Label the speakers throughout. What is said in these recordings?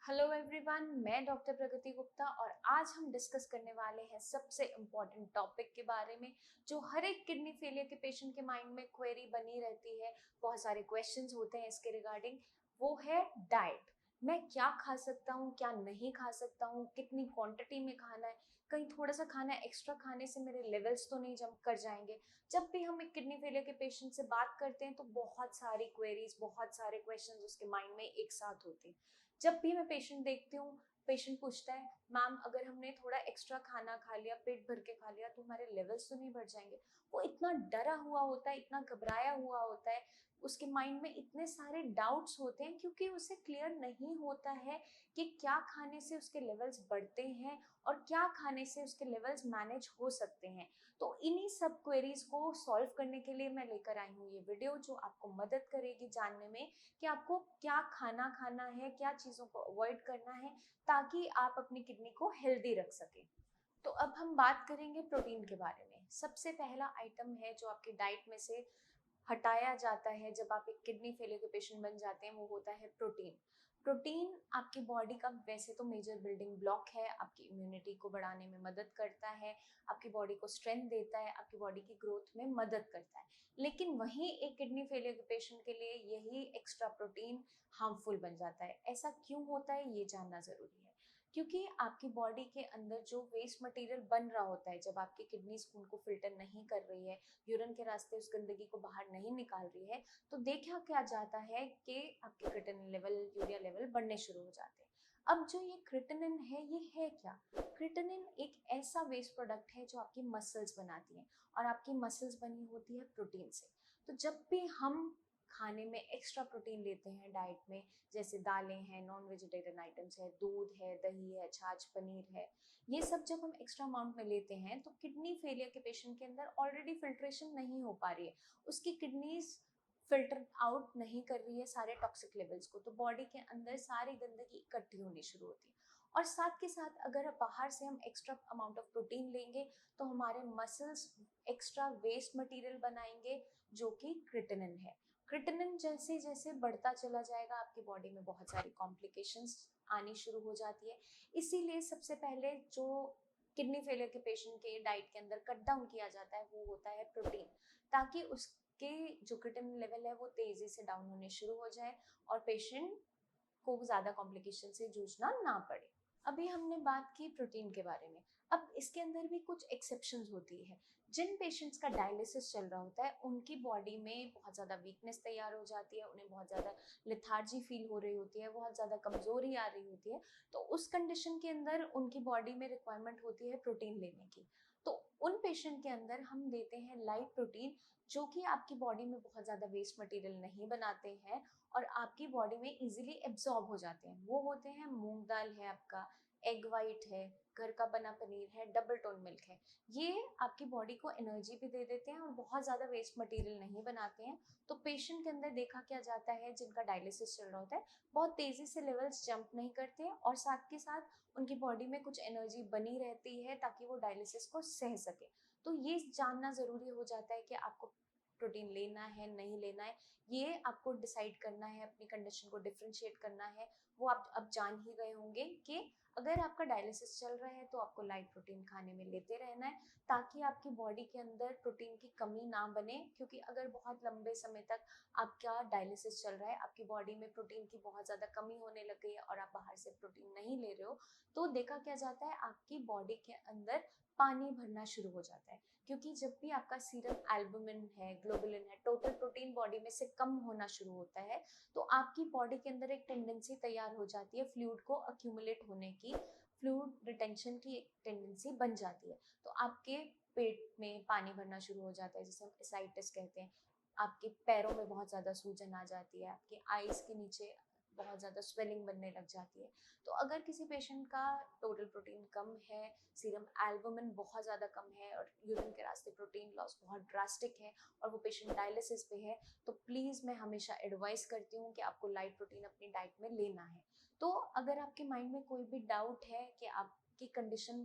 Speaker 1: Hello everyone, मैं doctor प्रगति गुप्ता और आज हम डिस्कस करने वाले हैं सबसे इम्पॉर्टेंट टॉपिक के बारे में जो हर एक किडनी फेलियर के पेशेंट के माइंड में क्वेरी बनी रहती है। बहुत सारे क्वेश्चंस होते हैं इसके रिगार्डिंग। वो है डाइट। मैं क्या खा सकता हूँ, क्या नहीं खा सकता हूँ, कितनी क्वांटिटी में खाना है, कहीं थोड़ा सा खाना एक्स्ट्रा खाने से मेरे लेवल्स तो नहीं जंप कर जाएंगे। जब भी हम एक किडनी फेलियर के पेशेंट से बात करते हैं तो बहुत सारी क्वेरीज, बहुत सारे क्वेश्चंस उसके माइंड में एक साथ होते हैं। जब भी मैं पेशेंट देखती हूँ, पेशेंट पूछता है, मैम अगर हमने थोड़ा एक्स्ट्रा खाना खा लिया, पेट भर के खा लिया, तो हमारे लेवल्स तो नहीं बढ़ जाएंगे। वो इतना डरा हुआ होता है, इतना घबराया हुआ होता है, उसके माइंड में इतने सारे डाउट्स होते हैं क्योंकि उसे क्लियर नहीं होता है कि क्या खाने से उसके लेवल्स बढ़ते हैं और क्या खाने से उसके लेवल्स मैनेज हो सकते हैं। तो इन्हीं सब क्वेरीज को सॉल्व करने के लिए मैं लेकर आई हूँ ये वीडियो, जो आपको मदद करेगी जानने में कि आपको क्या खाना खाना है, क्या चीज़ों को अवॉइड करना है ताकि आप अपनी किडनी को हेल्दी रख सकें। तो अब हम बात करेंगे प्रोटीन के बारे में। सबसे पहला आइटम है जो आपकी डाइट में से हटाया जाता है जब आप एक किडनी फेलियर के पेशेंट बन जाते हैं, वो होता है प्रोटीन। प्रोटीन आपकी बॉडी का वैसे तो मेजर बिल्डिंग ब्लॉक है, आपकी इम्यूनिटी को बढ़ाने में मदद करता है, आपकी बॉडी को स्ट्रेंथ देता है, आपकी बॉडी की ग्रोथ में मदद करता है। लेकिन वहीं एक किडनी फेलियर के पेशेंट के लिए यही एक्स्ट्रा प्रोटीन हार्मफुल बन जाता है। ऐसा क्यों होता है ये जानना जरूरी है, क्योंकि आपकी बॉडी के अंदर जो वेस्ट मटेरियल बन रहा होता है, जब आपकी किडनीज खून को फिल्टर नहीं कर रही है, यूरिन के रास्ते उस गंदगी को बाहर नहीं निकाल रही है, तो देखा क्या जाता है कि आपके क्रिएटिनिन लेवल, यूरिया लेवल बढ़ने शुरू हो जाते हैं। अब जो ये क्रिएटिनिन है, ये है क्या? क्रिएटिनिन एक ऐसा वेस्ट प्रोडक्ट है जो आपकी मसल्स बनाती हैं और आपकी मसल्स बनी होती है प्रोटीन से। तो जब भी हम खाने में एक्स्ट्रा प्रोटीन लेते हैं डाइट में, जैसे दालें हैं, नॉन वेजिटेरियन आइटम्स है, दूध है, दही है, छाछ, पनीर है, ये सब जब हम एक्स्ट्रा अमाउंट में लेते हैं तो किडनी फेलियर के पेशेंट के अंदर ऑलरेडी फिल्ट्रेशन नहीं हो पा रही है, उसकी किडनीज फिल्टर आउट नहीं कर रही है सारे टॉक्सिक लेवल्स को, तो बॉडी के अंदर सारी गंदगी इकट्ठी होनी शुरू होती है। और साथ के साथ अगर बाहर से हम एक्स्ट्रा अमाउंट ऑफ प्रोटीन लेंगे तो हमारे मसल्स एक्स्ट्रा वेस्ट मटेरियल बनाएंगे जो कि क्रिएटिनिन है। क्रिएटिनिन जैसे जैसे बढ़ता चला जाएगा, आपकी बॉडी में बहुत सारी कॉम्प्लिकेशंस आनी शुरू हो जाती है। इसीलिए सबसे पहले जो किडनी फेलियर के पेशेंट के डाइट के अंदर कट डाउन किया जाता है वो होता है प्रोटीन, ताकि उसके जो क्रिएटिनिन लेवल है वो तेजी से डाउन होने शुरू हो जाए और पेशेंट को ज़्यादा कॉम्प्लिकेशन से जूझना ना पड़े। अभी हमने बात की प्रोटीन के बारे में। अब इसके अंदर भी कुछ एक्सेप्शंस होती है। जिन पेशेंट्स का डायलिसिस चल रहा होता है उनकी बॉडी में बहुत ज़्यादा वीकनेस तैयार हो जाती है, उन्हें बहुत ज़्यादा लेथार्जी फील हो रही होती है, बहुत ज़्यादा कमज़ोरी आ रही होती है। तो उस कंडीशन के अंदर उनकी बॉडी में रिक्वायरमेंट होती है प्रोटीन लेने की। तो उन पेशेंट के अंदर हम देते हैं लाइट प्रोटीन, जो कि आपकी बॉडी में बहुत ज़्यादा वेस्ट मटेरियल नहीं बनाते हैं और आपकी बॉडी में इजीली एब्जॉर्ब हो जाते हैं। वो होते हैं मूंग दाल है, आपका एग वाइट है, घर का बना पनीर है, डबल टोन मिल्क है। ये आपकी बॉडी को एनर्जी भी दे देते हैं और बहुत ज़्यादा वेस्ट मटेरियल नहीं बनाते हैं। तो पेशेंट के अंदर देखा क्या जाता है, जिनका डायलिसिस चल रहा होता है, बहुत तेज़ी से लेवल्स जंप नहीं करते और साथ के साथ उनकी बॉडी में कुछ एनर्जी बनी रहती है ताकि वो डायलिसिस को सह सके। तो ये जानना ज़रूरी हो जाता है कि आपको प्रोटीन लेना है, नहीं लेना है। ये आपको डिसाइड करना है, अपनी कंडीशन को डिफरेंशिएट करना है। वो आप अब जान ही गए होंगे कि अगर आपका डायलिसिस चल रहा है तो आपको लाइट प्रोटीन खाने में लेते रहना है ताकि आपकी बॉडी के अंदर प्रोटीन की कमी ना बने। क्योंकि अगर बहुत लंबे समय तक आपका डायलिसिस चल रहा है, आपकी बॉडी में प्रोटीन की बहुत ज़्यादा कमी होने लग गई है और आप बाहर से प्रोटीन नहीं ले रहे हो, तो देखा क्या जाता है, आपकी बॉडी के अंदर पानी भरना शुरू हो जाता है। क्योंकि जब भी आपका सीरम एल्बुमिन है, ग्लोबुलिन है, टोटल प्रोटीन बॉडी में से कम होना शुरू होता है, तो आपकी बॉडी के अंदर एक टेंडेंसी तैयार हो जाती है फ्लूइड को अक्यूमुलेट होने की, फ्लूइड रिटेंशन की एक टेंडेंसी बन जाती है। तो आपके पेट में पानी भरना शुरू हो जाता है, जिसे हम एसाइटिस कहते हैं। आपके पैरों में बहुत ज़्यादा सूजन आ जाती है, आपकी आईज के नीचे बहुत ज़्यादा स्वेलिंग बनने लग जाती है। तो अगर किसी पेशेंट का टोटल प्रोटीन कम है, सीरम एल्बुमिन बहुत ज़्यादा कम है और यूरिन के रास्ते प्रोटीन लॉस बहुत ड्रास्टिक है और वो पेशेंट डायलिसिस पे है, तो प्लीज़ मैं हमेशा एडवाइस करती हूँ कि आपको लाइट प्रोटीन अपनी डाइट में लेना है। तो अगर आपके माइंड में कोई भी डाउट है कि आपकी कंडीशन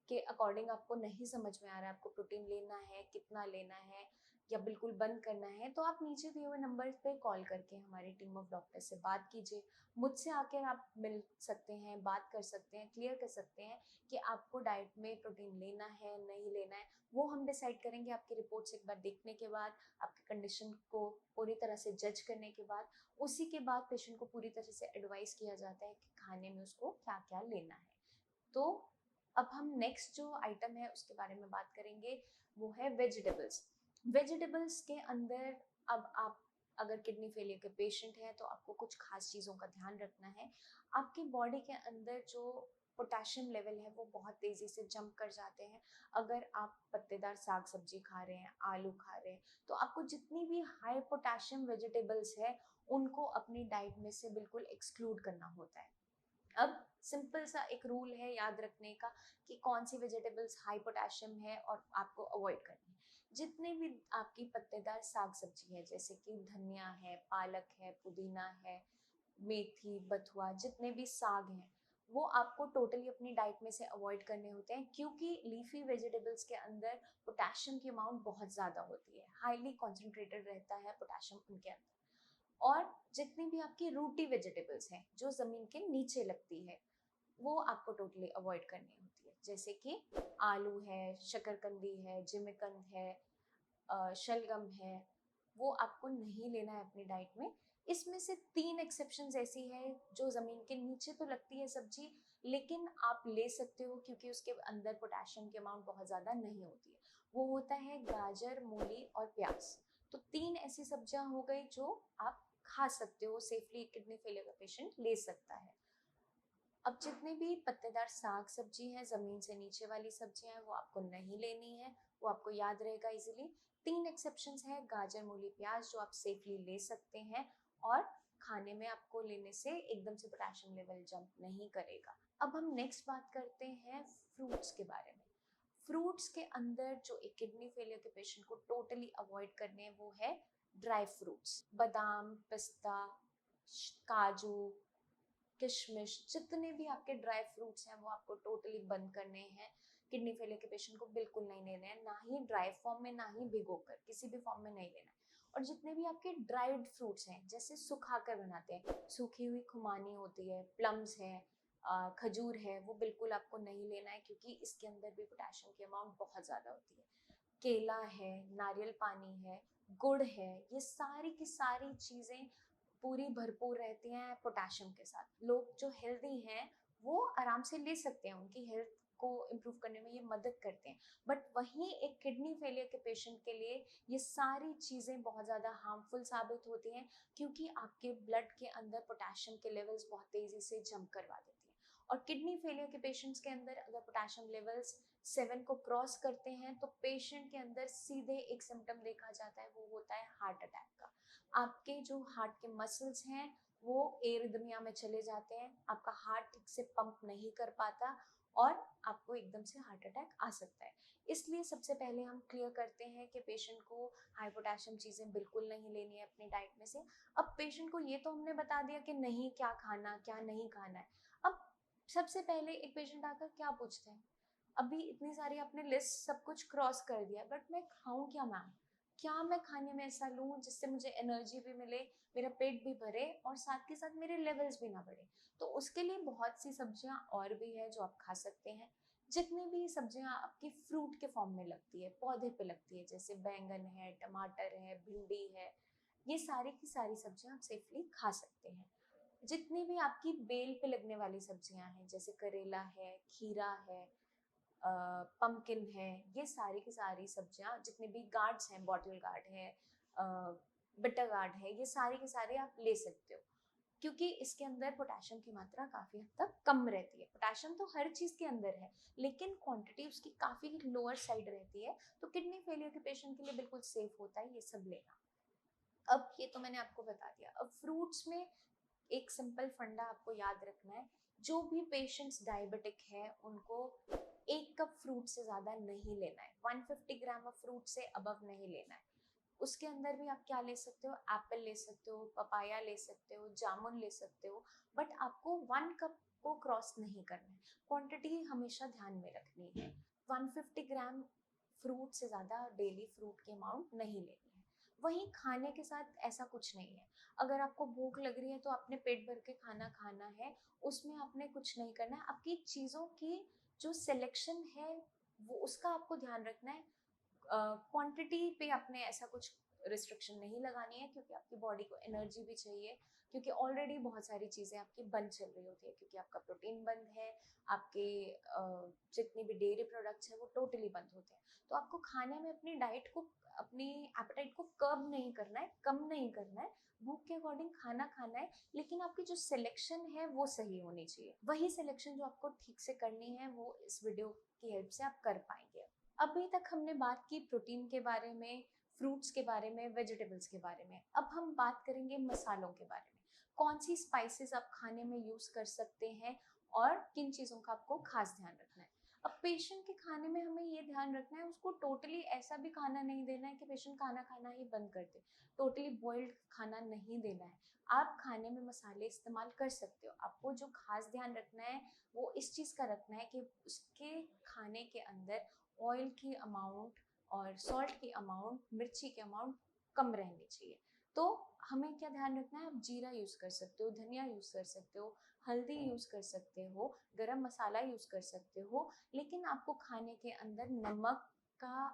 Speaker 1: के अकॉर्डिंग आपको नहीं समझ में आ रहा है आपको प्रोटीन लेना है, कितना लेना है, या बिल्कुल बंद करना है, तो आप नीचे दिए हुए नंबर पे कॉल करके हमारी टीम ऑफ डॉक्टर से बात कीजिए। मुझसे आकर आप मिल सकते हैं, बात कर सकते हैं, क्लियर कर सकते हैं कि आपको डाइट में प्रोटीन लेना है, नहीं लेना है। वो हम डिसाइड करेंगे आपकी रिपोर्ट्स एक बार देखने के बाद, आपकी कंडीशन को पूरी तरह से जज करने के बाद। उसी के बाद पेशेंट को पूरी तरह से एडवाइस किया जाता है कि खाने में उसको क्या क्या लेना है। तो अब हम नेक्स्ट जो आइटम है उसके बारे में बात करेंगे, वो है वेजिटेबल्स। वेजिटेबल्स के अंदर अब आप अगर किडनी फेलियर के पेशेंट हैं तो आपको कुछ खास चीज़ों का ध्यान रखना है। आपकी बॉडी के अंदर जो पोटेशियम लेवल है वो बहुत तेज़ी से जंप कर जाते हैं अगर आप पत्तेदार साग सब्जी खा रहे हैं, आलू खा रहे हैं। तो आपको जितनी भी हाई पोटेशियम वेजिटेबल्स है उनको अपनी डाइट में से बिल्कुल एक्सक्लूड करना होता है। अब सिंपल सा एक रूल है याद रखने का कि कौन सी वेजिटेबल्स हाई पोटेशियम है और आपको अवॉइड करनी है। जितने भी आपकी पत्तेदार साग सब्जी है, जैसे कि धनिया है, पालक है, पुदीना है, मेथी, बथुआ, जितने भी साग हैं, वो आपको टोटली अपनी डाइट में से अवॉइड करने होते हैं, क्योंकि लीफी वेजिटेबल्स के अंदर पोटेशियम की अमाउंट बहुत ज़्यादा होती है, हाईली कॉन्सेंट्रेटेड रहता है पोटेशियम उनके अंदर। और जितनी भी आपकी रूटी वेजिटेबल्स हैं जो ज़मीन के नीचे लगती है, वो आपको टोटली अवॉइड करनी होती है, जैसे कि आलू है, शकरकंदी है, जिमीकंद है, शलगम है। वो आपको नहीं लेना है अपनी डाइट में। इसमें से 3 एक्सेप्शंस ऐसी है जो ज़मीन के नीचे तो लगती है सब्जी, लेकिन आप ले सकते हो क्योंकि उसके अंदर पोटेशियम की अमाउंट बहुत ज़्यादा नहीं होती है। वो होता है गाजर, मूली और प्याज। तो 3 ऐसी सब्जियां हो गई जो आप खा सकते हो, सेफली किडनी फेलियर का पेशेंट ले सकता है। अब जितने भी पत्तेदार साग सब्जी हैं, जमीन से नीचे वाली सब्जियां हैं, वो आपको नहीं लेनी है। वो आपको याद रहेगा इजीली। 3 एक्सेप्शंस हैं, गाजर, मूली, प्याज, जो आप सेफली ले सकते हैं और खाने में आपको लेने से एकदम से पोटेशियम लेवल जंप नहीं करेगा। अब हम नेक्स्ट बात करते हैं फ्रूट्स के बारे में। फ्रूट्स के अंदर जो एक किडनी फेलियर के पेशेंट को टोटली अवॉइड करने हैं वो है ड्राई फ्रूट्स। बादाम, पिस्ता, काजू, किशमिश, जितने भी आपके ड्राई फ्रूट्स हैं वो आपको टोटली बंद करने हैं। किडनी फेलियर के पेशेंट को बिल्कुल नहीं लेने हैं, ना ही ड्राई फॉर्म में, ना ही भिगो कर, किसी भी फॉर्म में नहीं लेना है। और जितने भी आपके ड्राइड फ्रूट्स हैं, जैसे सुखा कर बनाते हैं, सूखी हुई खुमानी होती है, प्लम्स है, खजूर है, वो बिल्कुल आपको नहीं लेना है क्योंकि इसके अंदर भी पोटेशियम की अमाउंट बहुत ज़्यादा होती है। केला है, नारियल पानी है, गुड़ है, ये सारी की सारी चीज़ें पूरी भरपूर रहती हैं पोटेशियम के साथ। लोग जो हेल्दी हैं वो आराम से ले सकते हैं, उनकी हेल्थ को इम्प्रूव करने में ये मदद करते हैं। बट वहीं एक किडनी फेलियर के पेशेंट के लिए ये सारी चीज़ें बहुत ज़्यादा हार्मफुल साबित होती हैं, क्योंकि आपके ब्लड के अंदर पोटेशियम के लेवल्स बहुत तेज़ी से जंप करवा देती हैं। और किडनी फेलियर के पेशेंट्स के अंदर अगर पोटेशियम लेवल्स 7 को क्रॉस करते हैं तो पेशेंट के अंदर सीधे एक सिम्टम देखा जाता है, वो होता है हार्ट अटैक का। आपके जो हार्ट के मसल्स हैं वो एरिदमिया में चले जाते हैं, आपका हार्ट ठीक से पंप नहीं कर पाता और आपको एकदम से हार्ट अटैक आ सकता है। इसलिए सबसे पहले हम क्लियर करते हैं कि पेशेंट को हाई पोटेशियम चीज़ें बिल्कुल नहीं लेनी है अपनी डाइट में से। अब पेशेंट को ये तो हमने बता दिया कि नहीं क्या खाना, क्या नहीं खाना है। अब सबसे पहले एक पेशेंट आकर क्या पूछते हैं, अभी इतनी सारी आपने लिस्ट सब कुछ क्रॉस कर दिया, बट मैं खाऊं क्या मैम? क्या मैं खाने में ऐसा लूं जिससे मुझे एनर्जी भी मिले, मेरा पेट भी भरे और साथ के साथ मेरे लेवल्स भी ना बढ़े? तो उसके लिए बहुत सी सब्जियां और भी है जो आप खा सकते हैं। जितनी भी सब्जियां आपकी फ्रूट के फॉर्म में लगती है, पौधे पे लगती है, जैसे बैंगन है, टमाटर है, भिंडी है, ये सारी की सारी सब्जियां आप सेफली खा सकते हैं। जितनी भी आपकी बेल पे लगने वाली सब्जियां हैं, जैसे करेला है, खीरा है, पम्पकिन है, ये सारी की सारी सब्जियां, जितने भी गार्ड्स हैं, बॉटल गार्ड है, बिटर गार्ड है, ये सारे के सारे आप ले सकते हो, क्योंकि इसके अंदर पोटेशियम की मात्रा काफ़ी हद तक कम रहती है। पोटेशियम तो हर चीज़ के अंदर है, लेकिन क्वांटिटी उसकी काफ़ी लोअर साइड रहती है, तो किडनी फेलियर के पेशेंट के लिए बिल्कुल सेफ होता है ये सब लेना। अब ये तो मैंने आपको बता दिया। अब फ्रूट्स में एक सिंपल फंडा आपको याद रखना है, जो भी पेशेंट्स डायबिटिक है उनको 1 कप फ्रूट से ज़्यादा नहीं लेना है, 150 ग्राम ऑफ फ्रूट से अबव नहीं लेना है। उसके अंदर भी आप क्या ले सकते हो, एप्पल ले सकते हो, पपाया ले सकते हो, जामुन ले सकते हो, बट आपको 1 कप को क्रॉस नहीं करना है। क्वांटिटी हमेशा ध्यान में रखनी है। 150 ग्राम फ्रूट से ज़्यादा डेली फ्रूट की अमाउंट नहीं लेनी है। वहीं खाने के साथ ऐसा कुछ नहीं है। अगर आपको भूख लग रही है तो आपने पेट भर के खाना खाना है, उसमें आपने कुछ नहीं करना है। आपकी चीज़ों की जो सिलेक्शन है वो उसका आपको ध्यान रखना है। क्वांटिटी पे आपने ऐसा कुछ रिस्ट्रिक्शन नहीं लगानी है, क्योंकि आपकी बॉडी को एनर्जी भी चाहिए, क्योंकि ऑलरेडी बहुत सारी चीज़ें आपकी बंद चल रही होती है, क्योंकि आपका प्रोटीन बंद है, आपके जितने भी डेयरी प्रोडक्ट्स हैं वो टोटली बंद होते हैं। तो आपको खाने में अपनी डाइट को, अपनी एपेटाइट को कर्ब नहीं करना है, कम नहीं करना है, भूख के अकॉर्डिंग खाना खाना है, लेकिन आपकी जो सिलेक्शन है वो सही होनी चाहिए। वही सिलेक्शन जो आपको ठीक से करनी है वो इस वीडियो की हेल्प से आप कर पाएंगे। अभी तक हमने बात की प्रोटीन के बारे में, फ्रूट्स के बारे में, वेजिटेबल्स के बारे में। अब हम बात करेंगे मसालों के बारे में। कौन सी स्पाइसेस आप खाने में यूज कर सकते हैं और किन चीज़ों का आपको खास ध्यान रखना है। अब पेशेंट के खाने में हमें ये ध्यान रखना है, उसको टोटली ऐसा भी खाना नहीं देना है कि पेशेंट खाना खाना ही बंद कर दे। टोटली बॉइल्ड खाना नहीं देना है। आप खाने में मसाले इस्तेमाल कर सकते हो। आपको जो खास ध्यान रखना है वो इस चीज़ का रखना है कि उसके खाने के अंदर ऑयल की अमाउंट और सॉल्ट की अमाउंट, मिर्ची की अमाउंट कम रहनी चाहिए। तो हमें क्या ध्यान रखना है, आप जीरा यूज़ कर सकते हो, धनिया यूज़ कर सकते हो, हल्दी यूज़ कर सकते हो, गरम मसाला यूज़ कर सकते हो, लेकिन आपको खाने के अंदर नमक का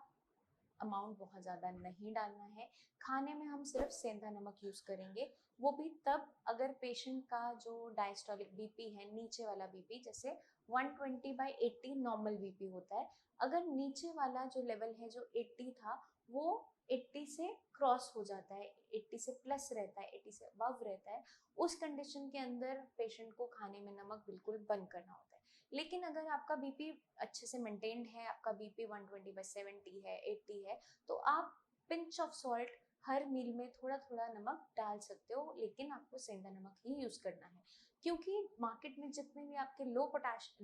Speaker 1: अमाउंट बहुत ज़्यादा नहीं डालना है। खाने में हम सिर्फ सेंधा नमक यूज़ करेंगे, वो भी तब अगर पेशेंट का जो डायस्टोलिक बीपी है, नीचे वाला बीपी, जैसे 120/80 नॉर्मल बीपी होता है, अगर नीचे वाला जो लेवल है जो 80 था वो 80 से क्रॉस हो जाता है, 80 से प्लस रहता है, 80 से अबव रहता है, उस कंडीशन के अंदर पेशेंट को खाने में नमक बिल्कुल बंद करना होता है। लेकिन अगर आपका बीपी अच्छे से मेंटेन्ड है, आपका बीपी 120/70 है, 80 है, तो आप पिंच ऑफ सॉल्ट हर मील में थोड़ा थोड़ा नमक डाल सकते हो, लेकिन आपको सेंधा नमक ही यूज करना है। क्योंकि मार्केट में जितने भी आपके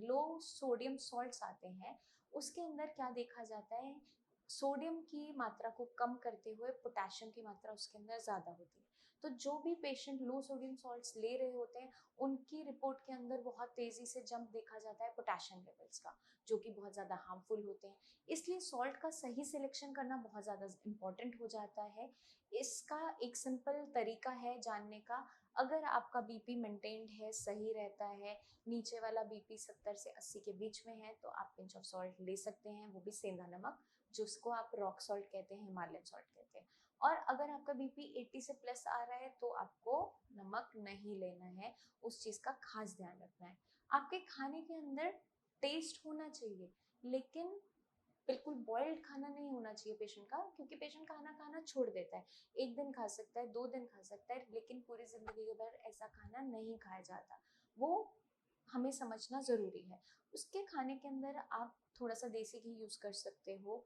Speaker 1: लो सोडियम सॉल्ट्स आते हैं, उसके अंदर क्या देखा जाता है, सोडियम की मात्रा को कम करते हुए पोटेशियम की मात्रा उसके अंदर ज़्यादा होती है। तो जो भी पेशेंट लो सोडियम सॉल्ट्स ले रहे होते हैं, उनकी रिपोर्ट के अंदर बहुत तेज़ी से जंप देखा जाता है पोटेशियम लेवल्स का, जो कि बहुत ज़्यादा हार्मफुल होते हैं। इसलिए सॉल्ट का सही सिलेक्शन करना बहुत ज़्यादा इम्पॉर्टेंट हो जाता है। इसका एक सिंपल तरीका है जानने का। अगर आपका बीपी मेंटेन्ड है, सही रहता है, नीचे वाला बीपी 70 से 80 के बीच में है, तो आप पिंच ऑफ सॉल्ट ले सकते हैं, वो भी सेंधा नमक, जिसको आप रॉक सॉल्ट कहते हैं, हिमालयन सॉल्ट कहते हैं। और अगर आपका बीपी 80 से प्लस आ रहा है तो आपको नमक नहीं लेना है, उस चीज़ का खास ध्यान रखना है। आपके खाने के अंदर टेस्ट होना चाहिए, लेकिन बिल्कुल बॉइल्ड खाना नहीं होना चाहिए पेशेंट का, क्योंकि पेशेंट खाना खाना छोड़ देता है। एक दिन खा सकता है, 2 दिन खा सकता है, लेकिन पूरी जिंदगी के भर ऐसा खाना नहीं खाया जाता। वो हमें समझना ज़रूरी है। उसके खाने के अंदर आप थोड़ा सा देसी घी यूज़ कर सकते हो,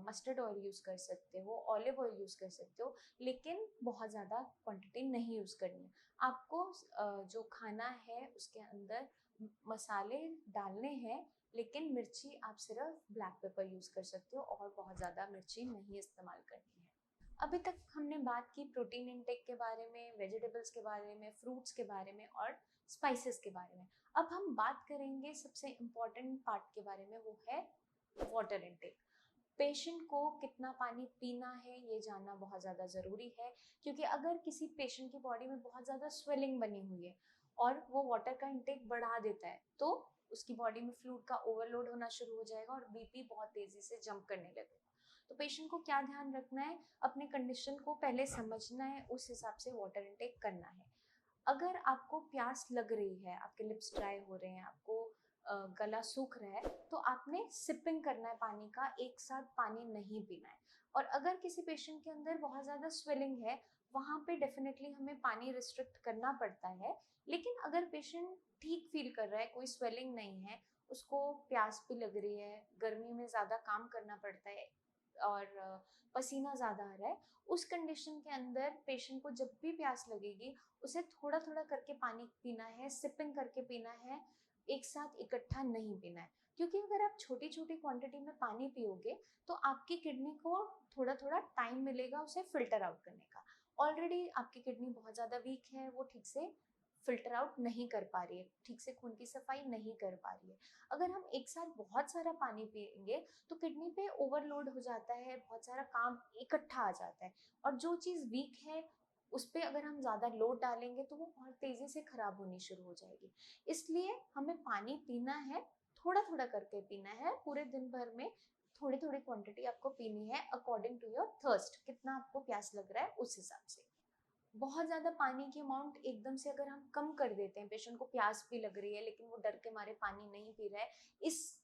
Speaker 1: मस्टर्ड ऑयल यूज़ कर सकते हो, ऑलिव ऑयल यूज़ कर सकते हो, लेकिन बहुत ज़्यादा क्वांटिटी नहीं यूज़ करनी है। आपको जो खाना है उसके अंदर मसाले डालने हैं, लेकिन मिर्ची आप सिर्फ ब्लैक पेपर यूज़ कर सकते हो और बहुत ज़्यादा मिर्ची नहीं इस्तेमाल करनी है। अभी तक हमने बात की प्रोटीन इंटेक के बारे में, वेजिटेबल्स के बारे में, फ्रूट्स के बारे में और स्पाइसेस के बारे में। अब हम बात करेंगे सबसे इम्पॉर्टेंट पार्ट के बारे में, वो है वाटर इंटेक। पेशेंट को कितना पानी पीना है ये जानना बहुत ज़्यादा ज़रूरी है, क्योंकि अगर किसी पेशेंट की बॉडी में बहुत ज़्यादा स्वेलिंग बनी हुई है और वो वाटर का इंटेक बढ़ा देता है, तो उसकी बॉडी में फ्लूइड का ओवरलोड होना शुरू हो जाएगा और बीपी बहुत तेज़ी से जंप करने लगेगा। तो पेशेंट को क्या ध्यान रखना है, अपने कंडीशन को पहले समझना है, उस हिसाब से वाटर इंटेक करना है। अगर आपको प्यास लग रही है, आपके लिप्स ड्राई हो रहे हैं, आपको गला सूख रहा है, तो आपने सिपिंग करना है पानी का, एक साथ पानी नहीं पीना है। और अगर किसी पेशेंट के अंदर बहुत ज़्यादा स्वेलिंग है, वहाँ पे डेफिनेटली हमें पानी रिस्ट्रिक्ट करना पड़ता है। लेकिन अगर पेशेंट ठीक फील कर रहा है, कोई स्वेलिंग नहीं है, उसको प्यास भी लग रही है, गर्मी में ज़्यादा काम करना पड़ता है और पसीना ज़्यादा आ रहा है, उस कंडीशन के अंदर पेशेंट को जब भी प्यास लगेगी, उसे थोड़ा थोड़ा करके पानी पीना है, सिपिंग करके पीना है, एक साथ इकट्ठा नहीं पीना है। क्योंकि अगर आप छोटी छोटी क्वांटिटी में पानी पियोगे तो आपकी किडनी को थोड़ा थोड़ा टाइम मिलेगा उसे फिल्टर आउट करने का। ऑलरेडी आपकी किडनी बहुत ज़्यादा वीक है, वो ठीक से फिल्टर आउट नहीं कर पा रही है, ठीक से खून की सफाई नहीं कर पा रही है। अगर हम एक साथ बहुत सारा पानी पिएंगे तो किडनी पे ओवरलोड हो जाता है, बहुत सारा काम इकट्ठा आ जाता है, और जो चीज़ वीक है उस पर अगर हम ज़्यादा लोड डालेंगे तो वो बहुत तेज़ी से खराब होनी शुरू हो जाएगी। इसलिए हमें पानी पीना है, थोड़ा थोड़ा करके पीना है, पूरे दिन भर में थोड़ी थोड़ी क्वांटिटी आपको पीनी है अकॉर्डिंग टू योर थर्स्ट, कितना आपको प्यास लग रहा है उस हिसाब से। बहुत ज़्यादा पानी की अमाउंट एकदम से अगर हम कम कर देते हैं, पेशेंट को प्यास भी लग रही है लेकिन वो डर के मारे पानी नहीं पी रहा है, इस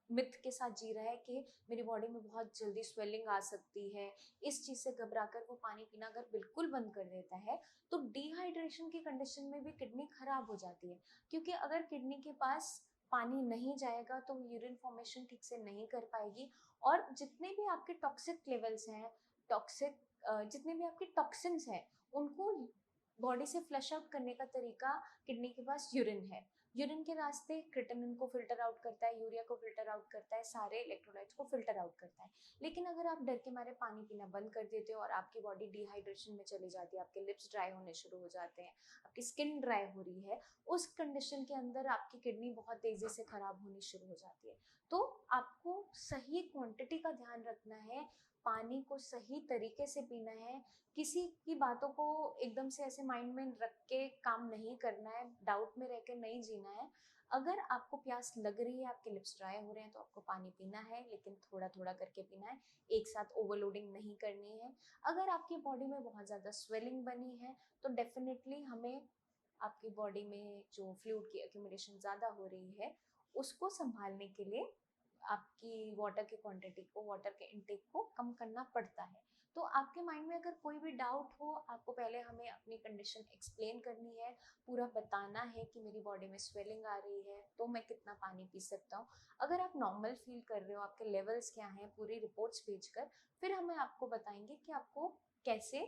Speaker 1: मिथ के साथ जी रहा है कि मेरी बॉडी में बहुत जल्दी स्वेलिंग आ सकती है, इस चीज़ से घबराकर वो पानी पीना अगर बिल्कुल बंद कर देता है तो डिहाइड्रेशन की कंडीशन में भी किडनी खराब हो जाती है। क्योंकि अगर किडनी के पास पानी नहीं जाएगा तो यूरिन फॉर्मेशन ठीक से नहीं कर पाएगी, और जितने भी आपके टॉक्सिक लेवल्स हैं, टॉक्सिक जितने भी आपके टॉक्सिन्स हैं, उनको बॉडी से फ्लश आउट करने का तरीका किडनी के पास यूरिन है। यूरिन के रास्ते क्रिएटिनिन को फिल्टर आउट करता है, यूरिया को फिल्टर आउट करता है, सारे इलेक्ट्रोलाइट्स को फिल्टर आउट करता है। लेकिन अगर आप डर के मारे पानी पीना बंद कर देते हो और आपकी बॉडी डिहाइड्रेशन में चली जाती है, आपके लिप्स ड्राई होने शुरू हो जाते हैं, आपकी स्किन ड्राई हो रही है, उस कंडीशन के अंदर आपकी किडनी बहुत तेजी से खराब होनी शुरू हो जाती है। तो आपको सही क्वांटिटी का ध्यान रखना है, पानी को सही तरीके से पीना है, किसी की बातों को एकदम से ऐसे माइंड में रख के काम नहीं करना है, डाउट में रह के नहीं जीना है। अगर आपको प्यास लग रही है, आपके लिप्स ड्राई हो रहे हैं, तो आपको पानी पीना है, लेकिन थोड़ा थोड़ा करके पीना है, एक साथ ओवरलोडिंग नहीं करनी है। अगर आपकी बॉडी में बहुत ज़्यादा स्वेलिंग बनी है तो डेफिनेटली हमें आपकी बॉडी में जो फ्लूइड की एक्यूमुलेशन ज़्यादा हो रही है उसको संभालने के लिए आपकी वाटर की क्वांटिटी को, वाटर के इनटेक को कम करना पड़ता है। तो आपके माइंड में अगर कोई भी डाउट हो, आपको पहले हमें अपनी कंडीशन एक्सप्लेन करनी है, पूरा बताना है कि मेरी बॉडी में स्वेलिंग आ रही है तो मैं कितना पानी पी सकता हूँ। अगर आप नॉर्मल फील कर रहे हो, आपके लेवल्स क्या हैं, पूरी रिपोर्ट्स भेजकर फिर हमें आपको बताएंगे कि आपको कैसे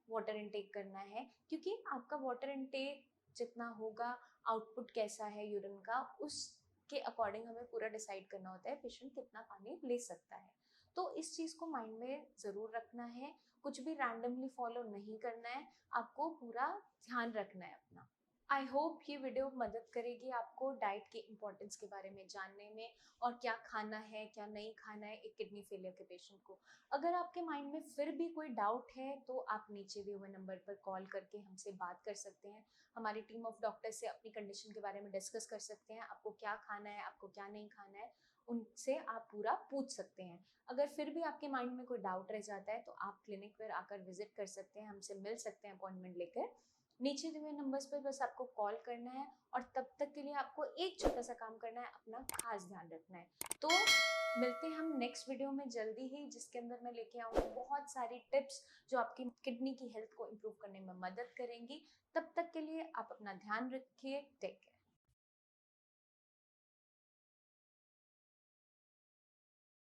Speaker 1: वाटर इनटेक करना है, क्योंकि आपका वाटर इनटेक जितना होगा, आउटपुट कैसा है यूरिन का, उस के अकॉर्डिंग हमें पूरा डिसाइड करना होता है पेशेंट कितना पानी ले सकता है। तो इस चीज़ को माइंड में ज़रूर रखना है, कुछ भी रैंडमली फॉलो नहीं करना है, आपको पूरा ध्यान रखना है अपना। आई होप ये वीडियो मदद करेगी आपको डाइट की इम्पोर्टेंस के बारे में जानने में, और क्या खाना है क्या नहीं खाना है एक किडनी फेलियर के पेशेंट को। अगर आपके माइंड में फिर भी कोई डाउट है तो आप नीचे दिए हुए नंबर पर कॉल करके हमसे बात कर सकते हैं। हमारी टीम ऑफ डॉक्टर्स से अपनी कंडीशन के बारे में डिस्कस कर सकते हैं, आपको क्या खाना है, आपको क्या नहीं खाना है, उनसे आप पूरा पूछ सकते हैं। अगर फिर भी आपके माइंड में कोई डाउट रह जाता है तो आप क्लिनिक पर आकर विजिट कर सकते हैं, हमसे मिल सकते हैं अपॉइंटमेंट लेकर। नीचे दिए हुए नंबर्स पर बस आपको कॉल करना है, और तब तक के लिए आपको एक छोटा सा काम करना है, अपना खास ध्यान रखना है। तो मिलते हैं हम नेक्स्ट वीडियो में जल्दी ही, जिसके अंदर मैं लेके आऊँगी बहुत सारी टिप्स जो आपकी किडनी की हेल्थ को इम्प्रूव करने में मदद करेंगी। तब तक के लिए आप अपना ध्यान रखिए। Take care.